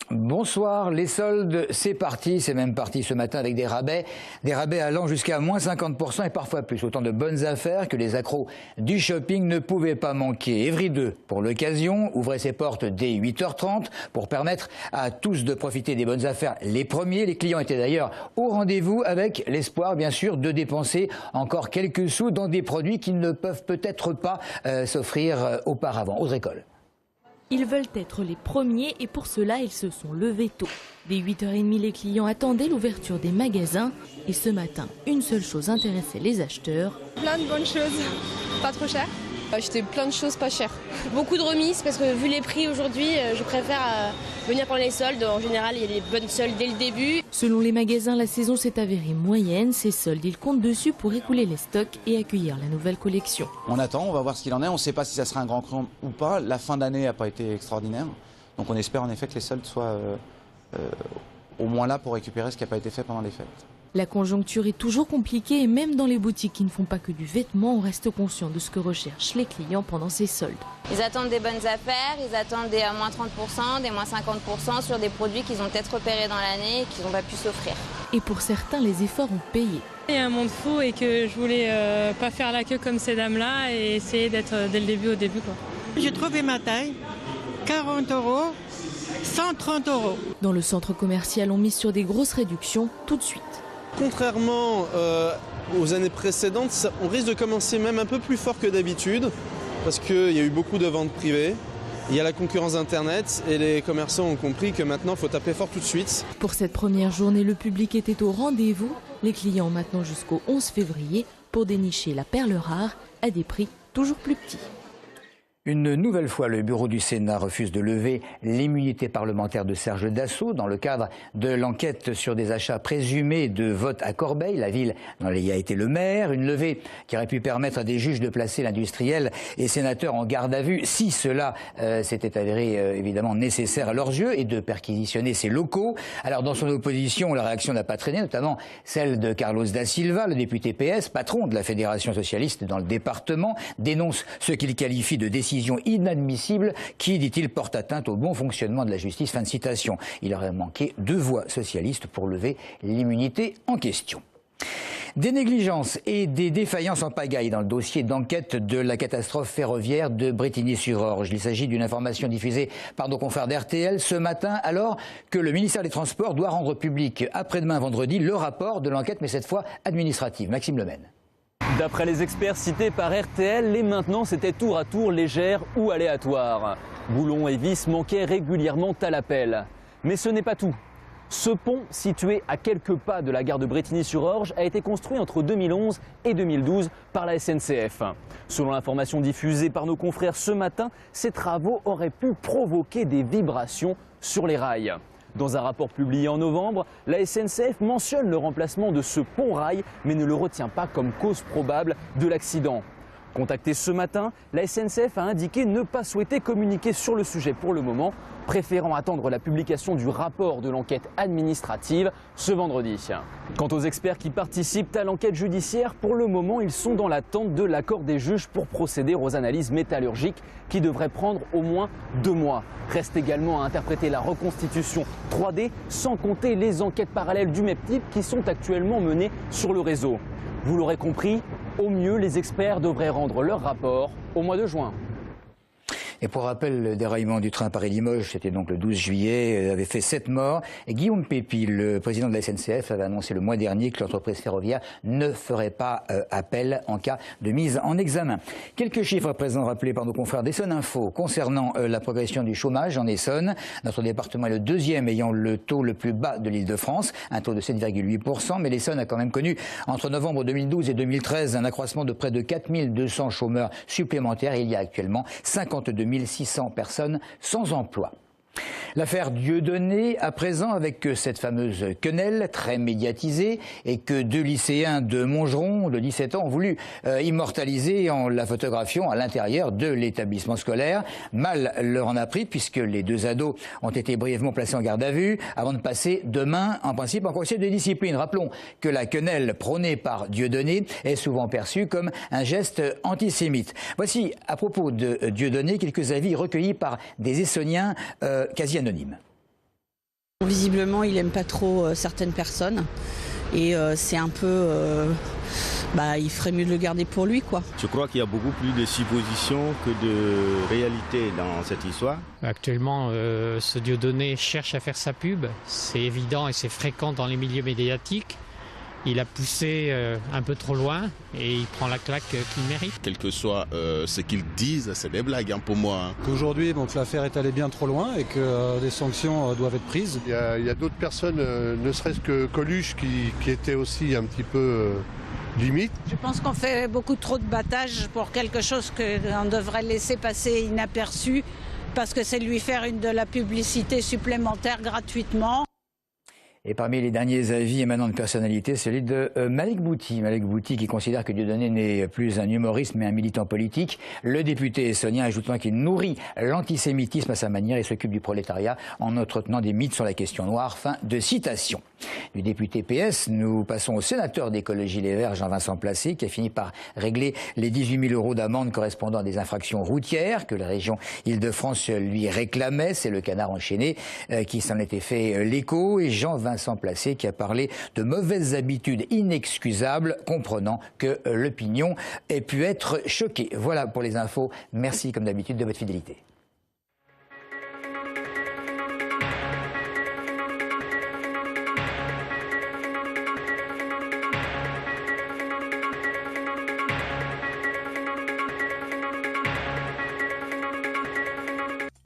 Bonsoir, les soldes, c'est parti, c'est même parti ce matin avec des rabais allant jusqu'à moins 50% et parfois plus. Autant de bonnes affaires que les accros du shopping ne pouvaient pas manquer. Evry 2, pour l'occasion, ouvrait ses portes dès 8h30 pour permettre à tous de profiter des bonnes affaires les premiers. Les clients étaient d'ailleurs au rendez-vous avec l'espoir, bien sûr, de dépenser encore quelques sous dans des produits qu'ils ne peuvent peut-être pas s'offrir auparavant. Audrey Coll. Ils veulent être les premiers et pour cela, ils se sont levés tôt. Dès 8h30, les clients attendaient l'ouverture des magasins. Et ce matin, une seule chose intéressait les acheteurs. Plein de bonnes choses, pas trop cher. Acheter plein de choses pas chères. Beaucoup de remises parce que vu les prix aujourd'hui, je préfère venir pour les soldes. En général, il y a des bonnes soldes dès le début. Selon les magasins, la saison s'est avérée moyenne. Ces soldes, ils comptent dessus pour écouler les stocks et accueillir la nouvelle collection. On attend, on va voir ce qu'il en est. On ne sait pas si ça sera un grand cran ou pas. La fin d'année n'a pas été extraordinaire. Donc on espère en effet que les soldes soient au moins là pour récupérer ce qui n'a pas été fait pendant les fêtes. La conjoncture est toujours compliquée et même dans les boutiques qui ne font pas que du vêtement, on reste conscient de ce que recherchent les clients pendant ces soldes. Ils attendent des bonnes affaires, ils attendent des moins 30%, des moins 50% sur des produits qu'ils ont peut-être repérés dans l'année et qu'ils n'ont pas pu s'offrir. Et pour certains, les efforts ont payé. Il y a un monde fou et que je voulais pas faire la queue comme ces dames-là et essayer d'être dès le début au début, quoi. J'ai trouvé ma taille, 40 €, 130 €. Dans le centre commercial, on mise sur des grosses réductions tout de suite. Contrairement aux années précédentes, on risque de commencer même un peu plus fort que d'habitude parce qu'il y a eu beaucoup de ventes privées. Il y a la concurrence d'Internet et les commerçants ont compris que maintenant il faut taper fort tout de suite. Pour cette première journée, le public était au rendez-vous. Les clients ont maintenant jusqu'au 11 février pour dénicher la perle rare à des prix toujours plus petits. Une nouvelle fois, le bureau du Sénat refuse de lever l'immunité parlementaire de Serge Dassault dans le cadre de l'enquête sur des achats présumés de vote à Corbeil. La ville en y a été le maire. Une levée qui aurait pu permettre à des juges de placer l'industriel et sénateur en garde à vue si cela s'était avéré évidemment nécessaire à leurs yeux et de perquisitionner ses locaux. Alors dans son opposition, la réaction n'a pas traîné, notamment celle de Carlos da Silva, le député PS, patron de la Fédération socialiste dans le département, dénonce ce qu'il qualifie de décision inadmissible qui, dit-il, porte atteinte au bon fonctionnement de la justice. Fin de citation. Il aurait manqué 2 voix socialistes pour lever l'immunité en question. Des négligences et des défaillances en pagaille dans le dossier d'enquête de la catastrophe ferroviaire de Brétigny-sur-Orge. Il s'agit d'une information diffusée par nos confrères d'RTL ce matin, alors que le ministère des Transports doit rendre public après-demain vendredi le rapport de l'enquête, mais cette fois administrative. Maxime Lemaine. D'après les experts cités par RTL, les maintenances étaient tour à tour légères ou aléatoires. Boulons et vis manquaient régulièrement à l'appel. Mais ce n'est pas tout. Ce pont, situé à quelques pas de la gare de Brétigny-sur-Orge, a été construit entre 2011 et 2012 par la SNCF. Selon l'information diffusée par nos confrères ce matin, ces travaux auraient pu provoquer des vibrations sur les rails. Dans un rapport publié en novembre, la SNCF mentionne le remplacement de ce pont-rail, mais ne le retient pas comme cause probable de l'accident. Contactée ce matin, la SNCF a indiqué ne pas souhaiter communiquer sur le sujet pour le moment, préférant attendre la publication du rapport de l'enquête administrative ce vendredi. Quant aux experts qui participent à l'enquête judiciaire, pour le moment, ils sont dans l'attente de l'accord des juges pour procéder aux analyses métallurgiques qui devraient prendre au moins 2 mois. Reste également à interpréter la reconstitution 3D, sans compter les enquêtes parallèles du même type qui sont actuellement menées sur le réseau. Vous l'aurez compris, au mieux, les experts devraient rendre leur rapport au mois de juin. Et pour rappel, le déraillement du train Paris-Limoges, c'était donc le 12 juillet, avait fait 7 morts. Et Guillaume Pépi, le président de la SNCF, avait annoncé le mois dernier que l'entreprise ferroviaire ne ferait pas appel en cas de mise en examen. Quelques chiffres à présent rappelés par nos confrères d'Essonne Info concernant la progression du chômage en Essonne. Notre département est le 2e ayant le taux le plus bas de l'Île-de-France, un taux de 7,8%. Mais l'Essonne a quand même connu entre novembre 2012 et 2013 un accroissement de près de 4200 chômeurs supplémentaires. Et il y a actuellement 52 600 personnes sans emploi. L'affaire Dieudonné, à présent, avec cette fameuse quenelle très médiatisée et que 2 lycéens de Montgeron, de 17 ans, ont voulu immortaliser en la photographiant à l'intérieur de l'établissement scolaire. Mal leur en a pris puisque les 2 ados ont été brièvement placés en garde à vue avant de passer demain, en principe, en conseil de discipline. Rappelons que la quenelle prônée par Dieudonné est souvent perçue comme un geste antisémite. Voici, à propos de Dieudonné, quelques avis recueillis par des Essonniens quasi anonyme. Visiblement, il n'aime pas trop certaines personnes et c'est un peu... il ferait mieux de le garder pour lui, quoi. Je crois qu'il y a beaucoup plus de suppositions que de réalité dans cette histoire. Actuellement, ce Dieudonné cherche à faire sa pub. C'est évident et c'est fréquent dans les milieux médiatiques. Il a poussé un peu trop loin et il prend la claque qu'il mérite. Quel que soit ce qu'ils disent, c'est des blagues pour moi. Qu'aujourd'hui, l'affaire est allée bien trop loin et que des sanctions doivent être prises. Il y a d'autres personnes, ne serait-ce que Coluche, qui était aussi un petit peu limite. Je pense qu'on fait beaucoup trop de battage pour quelque chose qu'on devrait laisser passer inaperçu parce que c'est lui faire de la publicité supplémentaire gratuitement. Et parmi les derniers avis émanant de personnalité, celui de Malik Bouti. Malik Bouti qui considère que Dieudonné n'est plus un humoriste mais un militant politique. Le député essonnien ajoutant qu'il nourrit l'antisémitisme à sa manière et s'occupe du prolétariat en entretenant des mythes sur la question noire. Fin de citation. Du député PS, nous passons au sénateur d'Écologie Les Verts, Jean-Vincent Placé, qui a fini par régler les 18 000 € d'amende correspondant à des infractions routières que la région Île-de-France lui réclamait. C'est le Canard enchaîné qui s'en était fait l'écho. Et Jean-Vincent Placé qui a parlé de mauvaises habitudes inexcusables, comprenant que l'opinion ait pu être choquée. Voilà pour les infos. Merci comme d'habitude de votre fidélité.